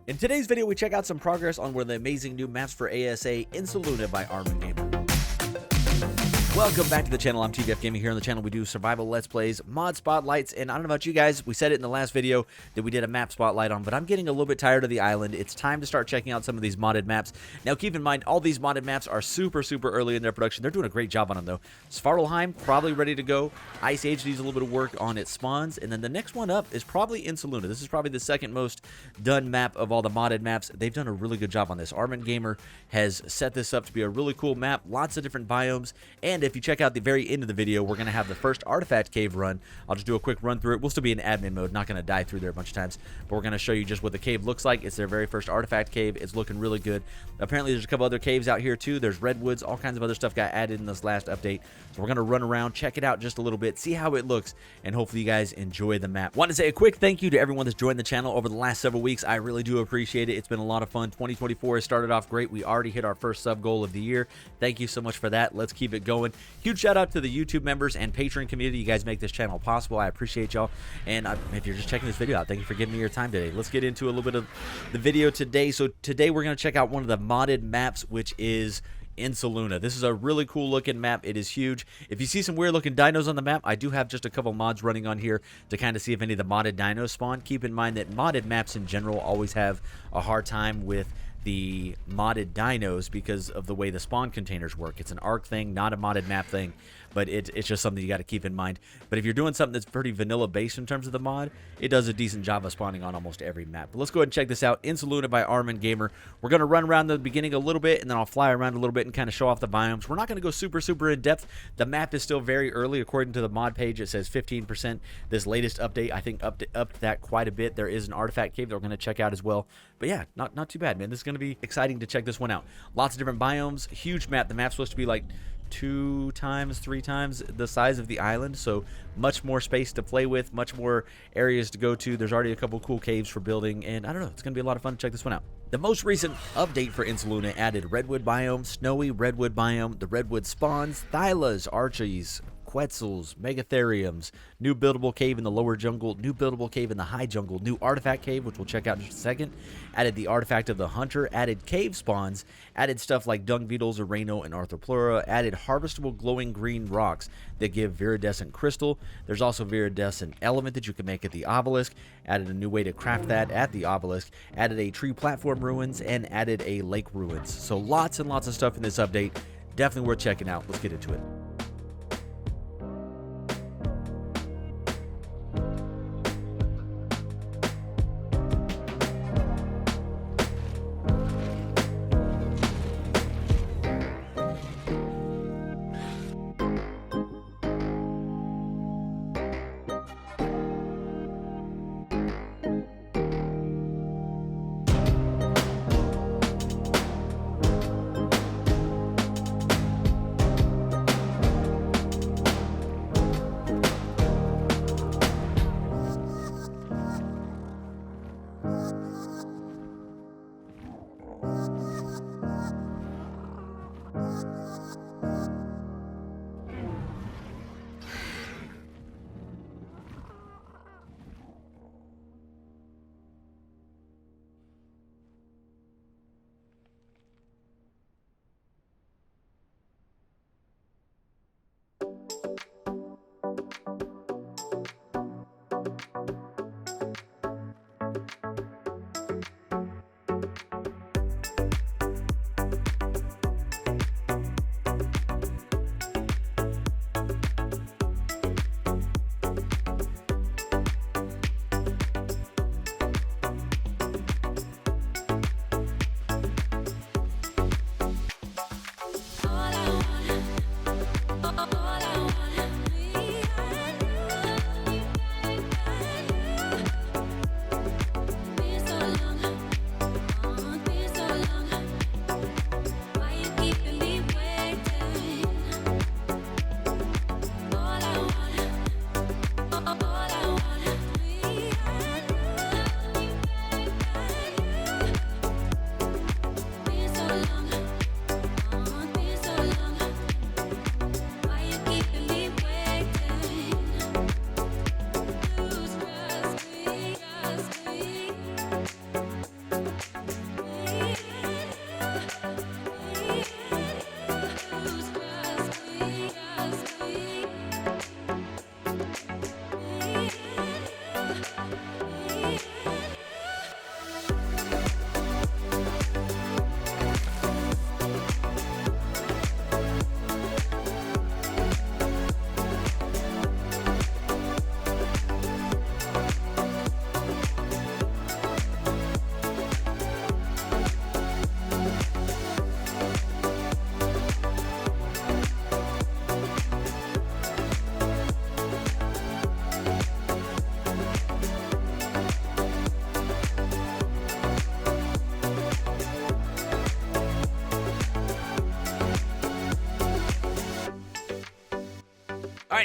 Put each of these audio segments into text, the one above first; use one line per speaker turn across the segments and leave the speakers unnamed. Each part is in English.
In today's video, we check out some progress on one of the amazing new maps for ASA, Insaluna by Ark Gamer. Welcome back to the channel. I'm TBF Gaming. Here on the channel we do survival let's plays, mod spotlights, and I don't know about you guys, we said it in the last video that we did a map spotlight on, but I'm getting a little bit tired of the island. It's time to start checking out some of these modded maps. Now keep in mind, all these modded maps are super early in their production. They're doing a great job on them though. Svartalheim, probably ready to go. Ice Age needs a little bit of work on its spawns, and then the next one up is probably Insaluna. This is probably the second most done map of all the modded maps. They've done a really good job on this. Ark Gamer has set this up to be a really cool map, lots of different biomes, and if you check out the very end of the video, we're going to have the first artifact cave run. I'll just do a quick run through it. We'll still be in admin mode, not going to die through there a bunch of times, but we're going to show you just what the cave looks like. It's their very first artifact cave. It's looking really good. Apparently there's a couple other caves out here too. There's redwoods, all kinds of other stuff got added in this last update, so we're going to run around, check it out just a little bit, see how it looks, and hopefully you guys enjoy the map. Want to say a quick thank you to everyone that's joined the channel over the last several weeks. I really do appreciate it. It's been a lot of fun. 2024 has started off great. We already hit our first sub goal of the year. Thank you so much for that. Let's keep it going. Huge shout out to the YouTube members and Patron community. You guys make this channel possible. I appreciate y'all. And if you're just checking this video out, thank you for giving me your time today. Let's get into a little bit of the video today. So today we're going to check out one of the modded maps, which is Insaluna. This is a really cool looking map. It is huge. If you see some weird looking dinos on the map, I do have just a couple mods running on here to kind of see if any of the modded dinos spawn. Keep in mind that modded maps in general always have a hard time with the modded dinos because of the way the spawn containers work. It's an Ark thing, not a modded map thing, but it's just something you got to keep in mind. But if you're doing something that's pretty vanilla based in terms of the mod, it does a decent job of spawning on almost every map. But let's go ahead and check this out. Insaluna by Ark Gamer. We're going to run around the beginning a little bit, and then I'll fly around a little bit and kind of show off the biomes. We're not going to go super in depth. The map is still very early. According to the mod page, it says 15%. This latest update, I think, upped that quite a bit. There is an artifact cave that we're going to check out as well. But yeah, not too bad, man. This is going to be exciting to check this one out. Lots of different biomes. Huge map. The map's supposed to be like 2 times, 3 times the size of the island, so much more space to play with, much more areas to go to. There's already a couple cool caves for building, and I don't know, it's gonna be a lot of fun to check this one out. The most recent update for Insaluna added redwood biome, snowy redwood biome, the redwood spawns, thylas, archies, quetzals, megatheriums, new buildable cave in the lower jungle, new buildable cave in the high jungle, new artifact cave, which we'll check out in just a second, added the artifact of the hunter, added cave spawns, added stuff like dung beetles, arano, and arthropleura, added harvestable glowing green rocks that give viridescent crystal. There's also viridescent element that you can make at the obelisk, added a new way to craft that at the obelisk, added a tree platform ruins, and added a lake ruins. So lots and lots of stuff in this update. Definitely worth checking out. Let's get into it.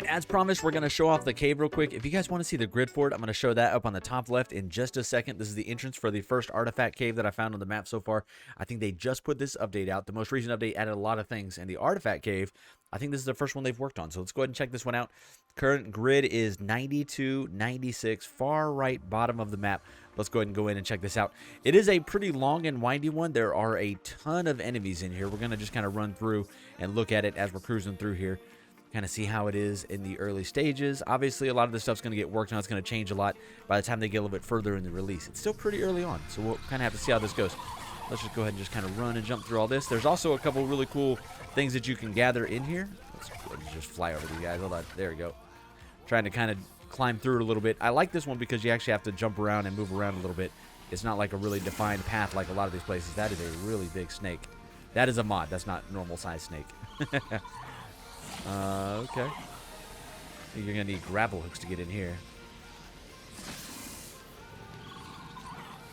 right, as promised, we're going to show off the cave real quick. If you guys want to see the grid for it, I'm going to show that up on the top left in just a second. This is the entrance for the first artifact cave that I found on the map so far. I think they just put this update out. The most recent update added a lot of things, and the artifact cave, I think this is the first one they've worked on. So let's go ahead and check this one out. Current grid is 92, 96, far right bottom of the map. Let's go ahead and go in and check this out. It is a pretty long and windy one. There are a ton of enemies in here. We're going to just kind of run through and look at it as we're cruising through here. Kind of see how it is in the early stages. Obviously, a lot of this stuff's going to get worked on. It's going to change a lot by the time they get a little bit further in the release. It's still pretty early on, so we'll kind of have to see how this goes. Let's just go ahead and just kind of run and jump through all this. There's also a couple really cool things that you can gather in here. Let's just fly over these guys. Hold on. There we go. Trying to kind of climb through it a little bit. I like this one because you actually have to jump around and move around a little bit. It's not like a really defined path like a lot of these places. That is a really big snake. That is a mod. That's not normal size snake. Okay. You're going to need gravel hooks to get in here.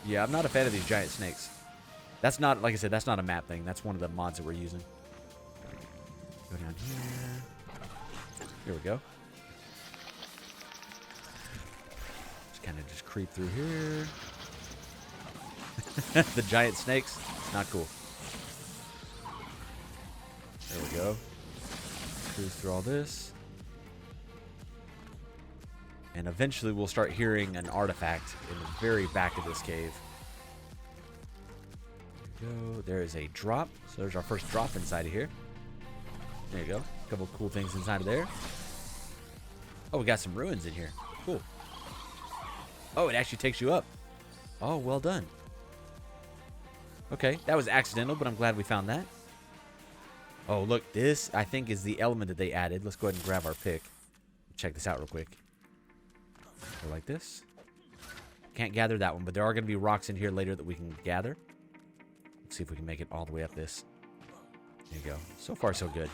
Yeah, I'm not a fan of these giant snakes. That's not, like I said, that's not a map thing. That's one of the mods that we're using. Go down here. Here we go. Just kind of just creep through here. The giant snakes. Not cool. There we go. Cruise through all this. And eventually we'll start hearing an artifact in the very back of this cave. There we go. There is a drop. So there's our first drop inside of here. There you go. A couple cool things inside of there. Oh, we got some ruins in here. Cool. Oh, it actually takes you up. Oh, well done. Okay, that was accidental, but I'm glad we found that. Oh, look, this, I think, is the element that they added. Let's go ahead and grab our pick. Check this out real quick. Go like this. Can't gather that one, but there are going to be rocks in here later that we can gather. Let's see if we can make it all the way up this. There you go. So far, so good.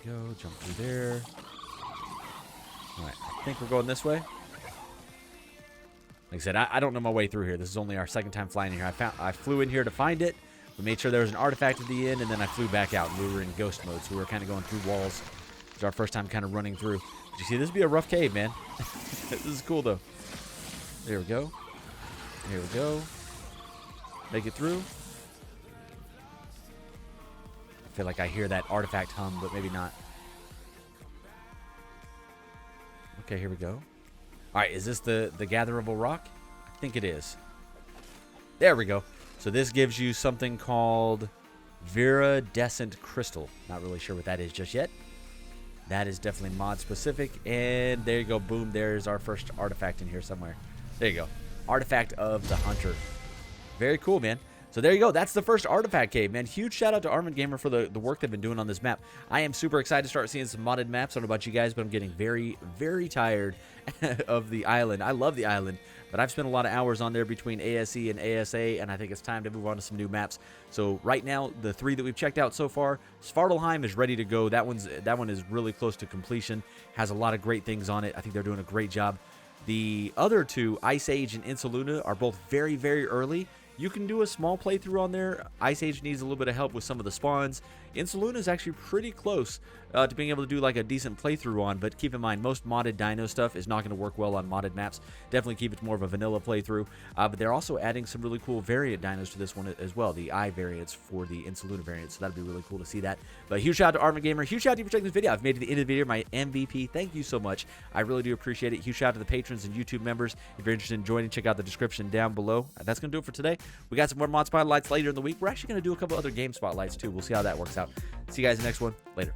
There you go. Jump through there. All right, I think we're going this way. Like I said, I don't know my way through here. This is only our second time flying in here. I flew in here to find it. We made sure there was an artifact at the end, and then I flew back out, and we were in ghost mode, so we were kind of going through walls. It's our first time kind of running through. Did you see? This would be a rough cave, man. This is cool, though. There we go. Here we go. Make it through. I feel like I hear that artifact hum, but maybe not. Okay, here we go. All right, is this the gatherable rock? I think it is. There we go. So this gives you something called Viridescent Crystal. Not really sure what that is just yet. That is definitely mod specific. And there you go. Boom. There's our first artifact in here somewhere. There you go. Artifact of the Hunter. Very cool, man. So there you go. That's the first artifact cave, man. Huge shout out to ArmandGamer for the work they've been doing on this map. I am super excited to start seeing some modded maps. I don't know about you guys, but I'm getting very, very tired of the island. I love the island, but I've spent a lot of hours on there between ASE and ASA, and I think it's time to move on to some new maps. So right now, the 3 that we've checked out so far, Svartalheim is ready to go. That one is really close to completion. Has a lot of great things on it. I think they're doing a great job. The other 2, Ice Age and Insaluna, are both very, very early. You can do a small playthrough on there. Ice Age needs a little bit of help with some of the spawns. Insaluna is actually pretty close to being able to do like a decent playthrough on, but keep in mind, most modded dino stuff is not going to work well on modded maps. Definitely keep it more of a vanilla playthrough, but they're also adding some really cool variant dinos to this one as well, the eye variants for the Insaluna variant, so that'd be really cool to see that. But huge shout out to ArmandGamer, huge shout out to you for checking this video. I've made it to the end of the video, my MVP. Thank you so much. I really do appreciate it. Huge shout out to the patrons and YouTube members. If you're interested in joining, check out the description down below. That's going to do it for today. We got some more mod spotlights later in the week. We're actually going to do a couple other game spotlights too. We'll see how that works out. See you guys in the next one. Later.